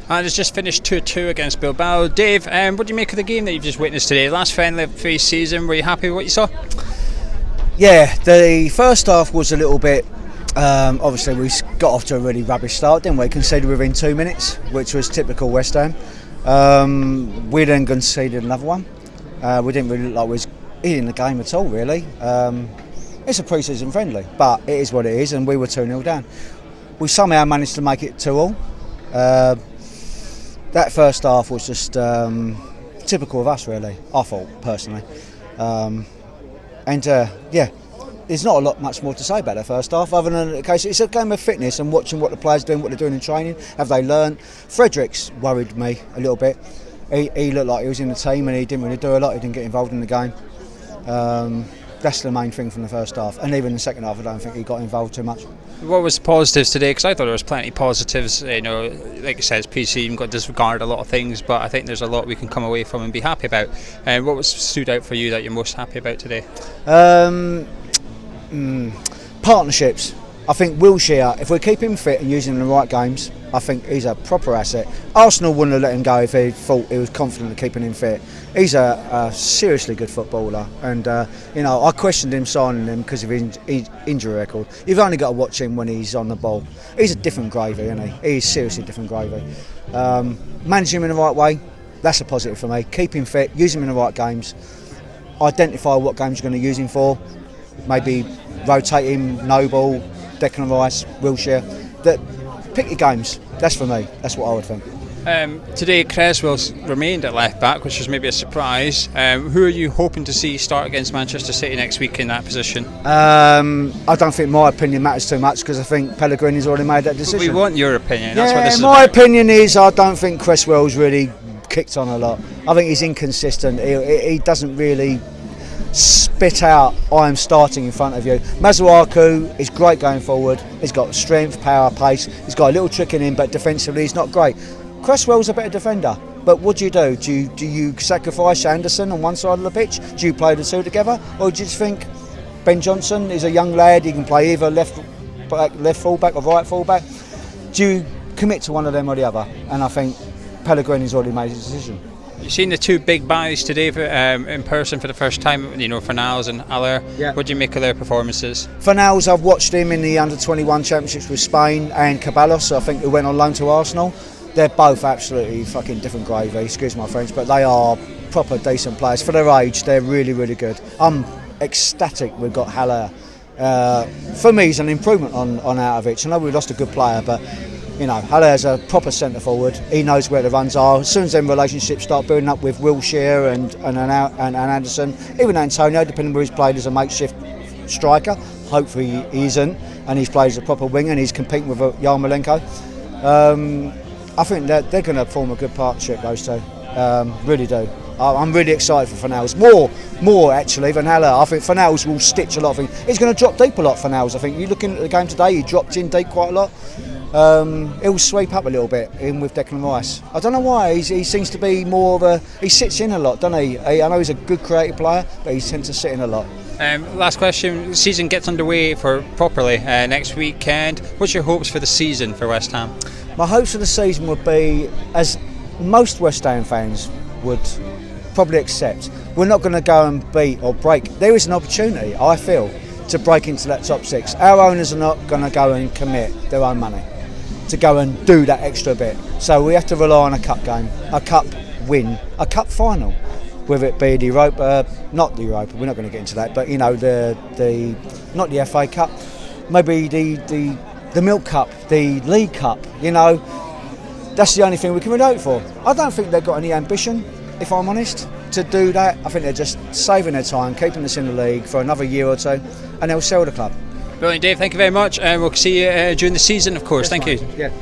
And it's just finished 2-2 against Bilbao. Dave, what do you make of the game that you've just witnessed today? Last friendly for the season, were you happy with what you saw? Yeah, the first half was a little bit. Obviously, we got off to a really rubbish start, didn't we? Conceded within 2 minutes, which was typical West Ham. We then conceded another one. We didn't really look like we was in the game at all, really. It's a pre-season friendly, but it is what it is, and we were 2-0 down. We somehow managed to make it 2-2. That first half was just typical of us, really. I thought personally, there's not a lot much more to say about the first half, other than the case it's a game of fitness and watching what the players are doing, what they're doing in training. Have they learned? Fredericks worried me a little bit. He looked like he was in the team and he didn't really do a lot. He didn't get involved in the game. That's the main thing from the first half, and even the second half I don't think he got involved too much. What was the positives today? Because I thought there was plenty of positives. Like I said, PC you've got to disregard a lot of things, but I think there's a lot we can come away from and be happy about. What was stood out for you that you're most happy about today? Partnerships. I think Wilshere, if we keep him fit and using him in the right games, I think he's a proper asset. Arsenal wouldn't have let him go if he thought he was confident of keeping him fit. He's a seriously good footballer, and I questioned him signing him because of his injury record. You've only got to watch him when he's on the ball. He's a different gravy, isn't he? He's seriously different gravy. Managing him in the right way, that's a positive for me. Keep him fit, use him in the right games, identify what games you're going to use him for, maybe rotate him, Noble, Declan Rice, Wilshere. Pick your games. That's for me. That's what I would think. Today Cresswell's remained at left back, which was maybe a surprise. Who are you hoping to see start against Manchester City next week in that position? I don't think my opinion matters too much, because I think Pellegrini's already made that decision. But we want your opinion. That's what this is my about. opinion is I don't think Cresswell's really kicked on a lot. I think he's inconsistent. He doesn't really spit out, I'm starting in front of you. Masuaku is great going forward. He's got strength, power, pace. He's got a little trick in him, but defensively he's not great. Cresswell's a better defender, but what do? Do you sacrifice Anderson on one side of the pitch? Do you play the two together, or do you just think Ben Johnson is a young lad, he can play either left full-back or right full-back? Do you commit to one of them or the other? And I think Pellegrini's already made his decision. You've seen the two big boys today in person for the first time, Fornals and Haller. Yeah. What do you make of their performances? Fornals, I've watched him in the under-21 championships with Spain, and Caballos, I think, who went on loan to Arsenal. They're both absolutely fucking different gravy, excuse my French, but they are proper decent players. For their age, they're really, really good. I'm ecstatic we've got Haller. For me, he's an improvement on Arnautovic. I know we lost a good player, but Haller's a proper centre forward. He knows where the runs are. As soon as them relationships start building up with Wilshere and Anderson, even Antonio, depending on where he's played as a makeshift striker, hopefully he isn't, and he's played as a proper winger and he's competing with Yarmolenko. I think that they're going to form a good partnership, those two. Really do. I'm really excited for Fornals. More actually than Haller. I think Fornals will stitch a lot of things. He's going to drop deep a lot, Fornals. I think you're looking at the game today, he dropped in deep quite a lot. He'll sweep up a little bit in with Declan Rice. I don't know why, he seems to be more of a... He sits in a lot, doesn't he? I know he's a good creative player, but he tends to sit in a lot. Last question, the season gets underway properly next weekend. What's your hopes for the season for West Ham? My hopes for the season would be, as most West Ham fans would probably accept, we're not going to go and beat or break. There is an opportunity, I feel, to break into that top six. Our owners are not going to go and commit their own money to go and do that extra bit. So we have to rely on a cup game, a cup win, a cup final, whether it be the Europa, not the Europa, we're not going to get into that, but the not the FA Cup, maybe the Milk Cup, the League Cup, that's the only thing we can really hope for. I don't think they've got any ambition, if I'm honest, to do that. I think they're just saving their time, keeping us in the league for another year or two, and they'll sell the club. Brilliant, Dave, thank you very much. We'll see you during the season, of course. Thank you. Yeah.